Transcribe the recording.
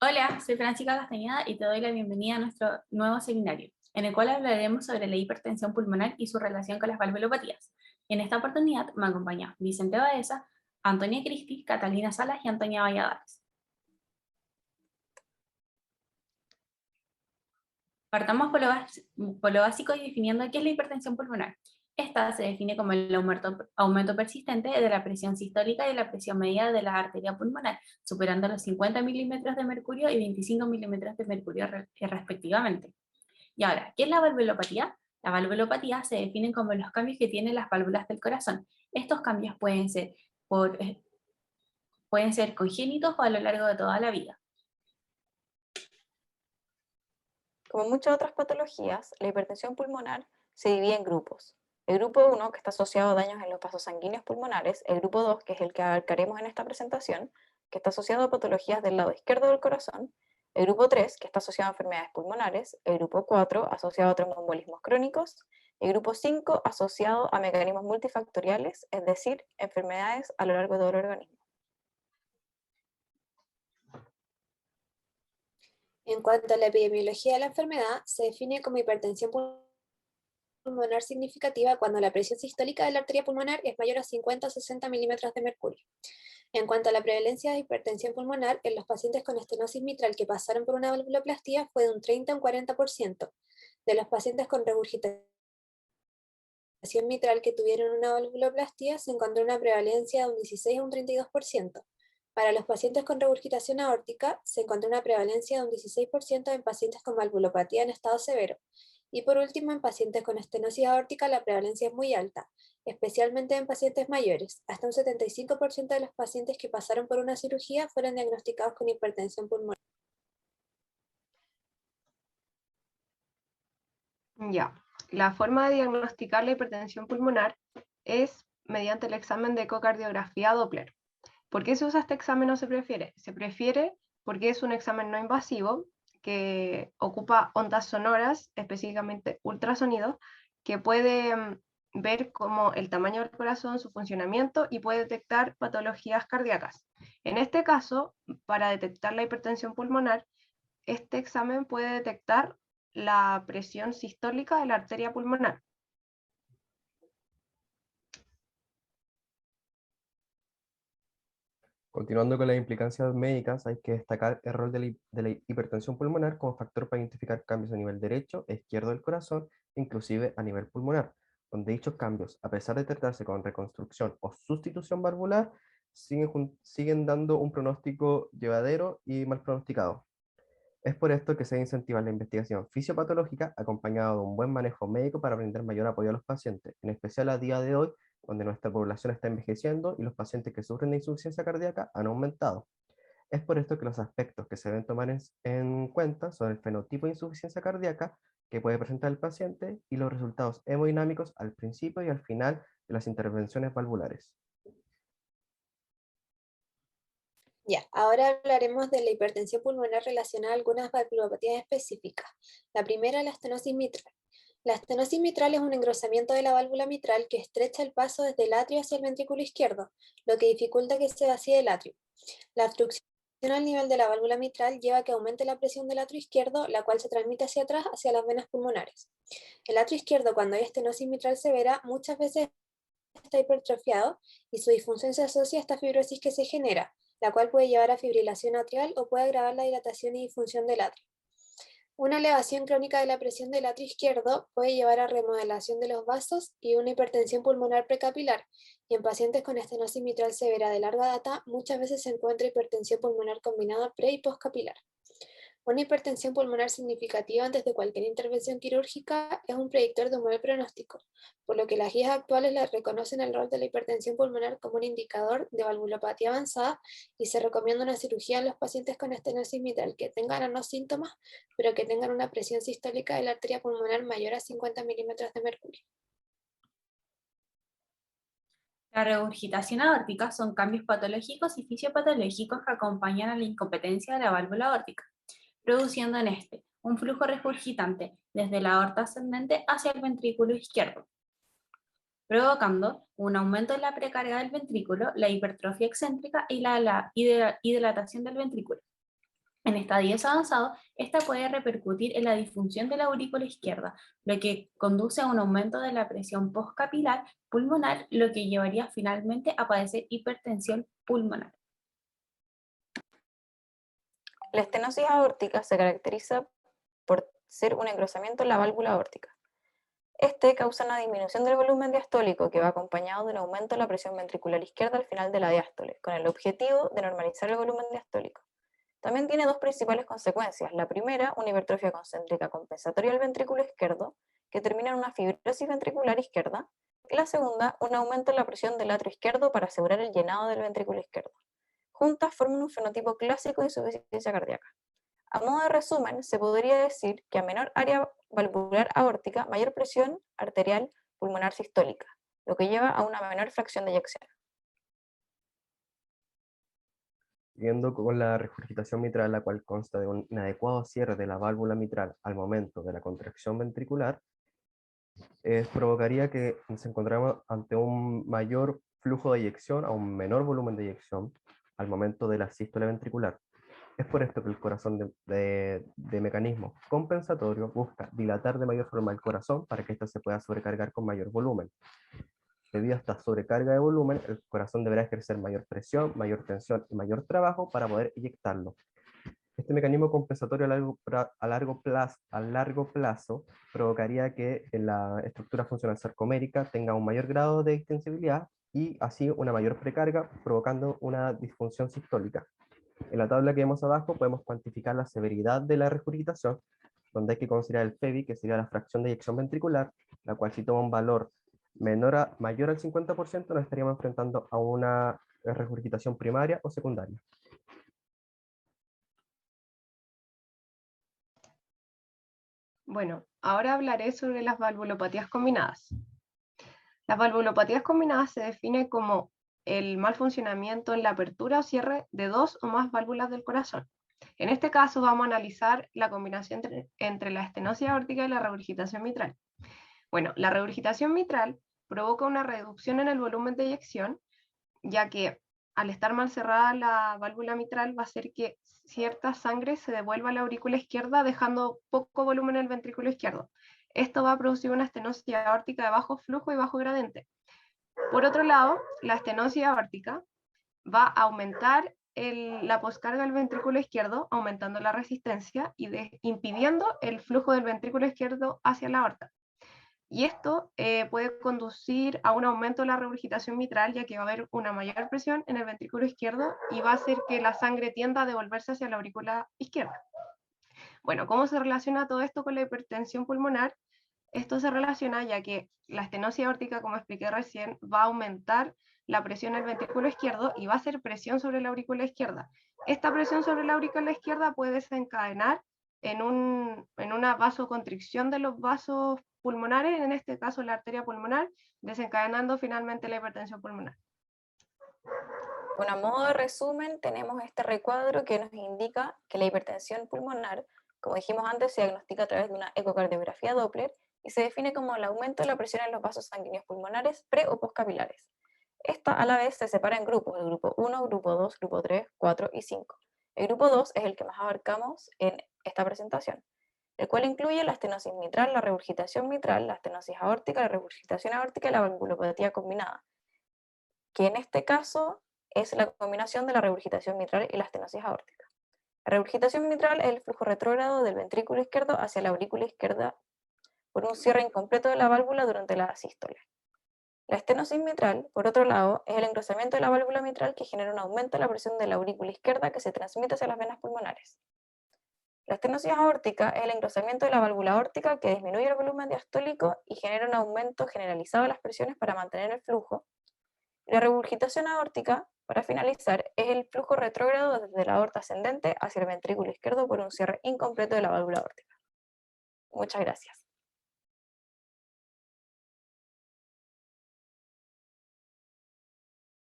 Hola, soy Francisca Castañeda y te doy la bienvenida a nuestro nuevo seminario, en el cual hablaremos sobre la hipertensión pulmonar y su relación con las valvulopatías. En esta oportunidad me acompaña Vicente Baeza, Antonia Cristi, Catalina Salas y Antonia Valladares. Partamos por lo básico y definiendo qué es la hipertensión pulmonar. Esta se define como el aumento persistente de la presión sistólica y de la presión media de la arteria pulmonar, superando los 50 milímetros de mercurio y 25 milímetros de mercurio respectivamente. Y ahora, ¿qué es la valvulopatía? La valvulopatía se define como los cambios que tienen las válvulas del corazón. Estos cambios pueden ser congénitos o a lo largo de toda la vida. Como muchas otras patologías, la hipertensión pulmonar se divide en grupos. El grupo 1, que está asociado a daños en los vasos sanguíneos pulmonares, el grupo 2, que es el que abarcaremos en esta presentación, que está asociado a patologías del lado izquierdo del corazón, el grupo 3, que está asociado a enfermedades pulmonares, el grupo 4, asociado a tromboembolismos crónicos, el grupo 5, asociado a mecanismos multifactoriales, es decir, enfermedades a lo largo de todo el organismo. En cuanto a la epidemiología de la enfermedad, se define como hipertensión pulmonar significativa cuando la presión sistólica de la arteria pulmonar es mayor a 50 o 60 milímetros de mercurio. En cuanto a la prevalencia de hipertensión pulmonar, en los pacientes con estenosis mitral que pasaron por una valvuloplastía fue de un 30 a un 40%. De los pacientes con regurgitación mitral que tuvieron una valvuloplastía se encontró una prevalencia de un 16 a un 32%. Para los pacientes con regurgitación aórtica, se encontró una prevalencia de un 16% en pacientes con valvulopatía en estado severo. Y por último, en pacientes con estenosis aórtica, la prevalencia es muy alta, especialmente en pacientes mayores. Hasta un 75% de los pacientes que pasaron por una cirugía fueron diagnosticados con hipertensión pulmonar. Ya, la forma de diagnosticar la hipertensión pulmonar es mediante el examen de ecocardiografía Doppler. ¿Por qué se usa este examen o se prefiere? Se prefiere porque es un examen no invasivo que ocupa ondas sonoras, específicamente ultrasonidos, que puede ver como el tamaño del corazón, su funcionamiento y puede detectar patologías cardíacas. En este caso, para detectar la hipertensión pulmonar, este examen puede detectar la presión sistólica de la arteria pulmonar. Continuando con las implicancias médicas, hay que destacar el rol de la hipertensión pulmonar como factor para identificar cambios a nivel derecho e izquierdo del corazón, inclusive a nivel pulmonar, donde dichos cambios, a pesar de tratarse con reconstrucción o sustitución valvular, siguen dando un pronóstico llevadero y mal pronosticado. Es por esto que se debe incentivar la investigación fisiopatológica acompañada de un buen manejo médico para brindar mayor apoyo a los pacientes, en especial a día de hoy, donde nuestra población está envejeciendo y los pacientes que sufren de insuficiencia cardíaca han aumentado. Es por esto que los aspectos que se deben tomar en cuenta son el fenotipo de insuficiencia cardíaca que puede presentar el paciente y los resultados hemodinámicos al principio y al final de las intervenciones valvulares. Ya, ahora hablaremos de la hipertensión pulmonar relacionada a algunas valvulopatías específicas. La primera, la estenosis mitral. La estenosis mitral es un engrosamiento de la válvula mitral que estrecha el paso desde el atrio hacia el ventrículo izquierdo, lo que dificulta que se vacíe el atrio. La obstrucción al nivel de la válvula mitral lleva a que aumente la presión del atrio izquierdo, la cual se transmite hacia atrás, hacia las venas pulmonares. El atrio izquierdo, cuando hay estenosis mitral severa, muchas veces está hipertrofiado y su disfunción se asocia a esta fibrosis que se genera, la cual puede llevar a fibrilación atrial o puede agravar la dilatación y disfunción del atrio. Una elevación crónica de la presión del atrio izquierdo puede llevar a remodelación de los vasos y una hipertensión pulmonar precapilar, y en pacientes con estenosis mitral severa de larga data muchas veces se encuentra hipertensión pulmonar combinada pre y postcapilar. Una hipertensión pulmonar significativa antes de cualquier intervención quirúrgica es un predictor de un mal pronóstico, por lo que las guías actuales le reconocen el rol de la hipertensión pulmonar como un indicador de valvulopatía avanzada y se recomienda una cirugía en los pacientes con estenosis mitral que tengan o no síntomas, pero que tengan una presión sistólica de la arteria pulmonar mayor a 50 milímetros de mercurio. La regurgitación aórtica son cambios patológicos y fisiopatológicos que acompañan a la incompetencia de la válvula aórtica, produciendo en este un flujo regurgitante desde la aorta ascendente hacia el ventrículo izquierdo, provocando un aumento en la precarga del ventrículo, la hipertrofia excéntrica y la dilatación del ventrículo. En estadios avanzados, esta puede repercutir en la disfunción de la aurícula izquierda, lo que conduce a un aumento de la presión postcapilar pulmonar, lo que llevaría finalmente a padecer hipertensión pulmonar. La estenosis aórtica se caracteriza por ser un engrosamiento en la válvula aórtica. Este causa una disminución del volumen diastólico que va acompañado de un aumento de la presión ventricular izquierda al final de la diástole, con el objetivo de normalizar el volumen diastólico. También tiene dos principales consecuencias. La primera, una hipertrofia concéntrica compensatoria del ventrículo izquierdo, que termina en una fibrosis ventricular izquierda. Y la segunda, un aumento en la presión del atrio izquierdo para asegurar el llenado del ventrículo izquierdo. Juntas forman un fenotipo clásico de insuficiencia cardíaca. A modo de resumen, se podría decir que a menor área valvular aórtica, mayor presión arterial pulmonar sistólica, lo que lleva a una menor fracción de eyección. Siguiendo con la regurgitación mitral, la cual consta de un inadecuado cierre de la válvula mitral al momento de la contracción ventricular, provocaría que nos encontramos ante un mayor flujo de eyección, a un menor volumen de eyección al momento de la sístole ventricular. Es por esto que el corazón de mecanismo compensatorio busca dilatar de mayor forma el corazón para que éste se pueda sobrecargar con mayor volumen. Debido a esta sobrecarga de volumen, el corazón deberá ejercer mayor presión, mayor tensión y mayor trabajo para poder eyectarlo. Este mecanismo compensatorio a largo plazo provocaría que la estructura funcional sarcomérica tenga un mayor grado de extensibilidad y así una mayor precarga, provocando una disfunción sistólica. En la tabla que vemos abajo podemos cuantificar la severidad de la regurgitación, donde hay que considerar el FEVI, que sería la fracción de eyección ventricular, la cual si toma un valor mayor al 50%, nos estaríamos enfrentando a una regurgitación primaria o secundaria. Bueno, ahora hablaré sobre las valvulopatías combinadas. Las valvulopatías combinadas se define como el mal funcionamiento en la apertura o cierre de dos o más válvulas del corazón. En este caso vamos a analizar la combinación entre la estenosis aórtica y la regurgitación mitral. Bueno, la regurgitación mitral provoca una reducción en el volumen de eyección, ya que al estar mal cerrada la válvula mitral va a hacer que cierta sangre se devuelva a la aurícula izquierda, dejando poco volumen en el ventrículo izquierdo. Esto va a producir una estenosis aórtica de bajo flujo y bajo gradiente. Por otro lado, la estenosis aórtica va a aumentar la poscarga del ventrículo izquierdo, aumentando la resistencia y impidiendo el flujo del ventrículo izquierdo hacia la aorta. Y esto puede conducir a un aumento de la regurgitación mitral, ya que va a haber una mayor presión en el ventrículo izquierdo y va a hacer que la sangre tienda a devolverse hacia la aurícula izquierda. Bueno, ¿cómo se relaciona todo esto con la hipertensión pulmonar? Esto se relaciona ya que la estenosis aórtica, como expliqué recién, va a aumentar la presión en el ventrículo izquierdo y va a hacer presión sobre la aurícula izquierda. Esta presión sobre la aurícula izquierda puede desencadenar en una vasoconstricción de los vasos pulmonares, en este caso la arteria pulmonar, desencadenando finalmente la hipertensión pulmonar. Bueno, a modo de resumen, tenemos este recuadro que nos indica que la hipertensión pulmonar, como dijimos antes, se diagnostica a través de una ecocardiografía Doppler y se define como el aumento de la presión en los vasos sanguíneos pulmonares pre- o postcapilares. Esta a la vez se separa en grupos, el grupo 1, grupo 2, grupo 3, 4 y 5. El grupo 2 es el que más abarcamos en esta presentación, el cual incluye la estenosis mitral, la regurgitación mitral, la estenosis aórtica, la regurgitación aórtica y la valvulopatía combinada, que en este caso es la combinación de la regurgitación mitral y la estenosis aórtica. La regurgitación mitral es el flujo retrógrado del ventrículo izquierdo hacia la aurícula izquierda por un cierre incompleto de la válvula durante la sístole. La estenosis mitral, por otro lado, es el engrosamiento de la válvula mitral que genera un aumento de la presión de la aurícula izquierda que se transmite hacia las venas pulmonares. La estenosis aórtica es el engrosamiento de la válvula aórtica que disminuye el volumen diastólico y genera un aumento generalizado de las presiones para mantener el flujo. La regurgitación aórtica, para finalizar, es el flujo retrógrado desde la aorta ascendente hacia el ventrículo izquierdo por un cierre incompleto de la válvula aórtica. Muchas gracias.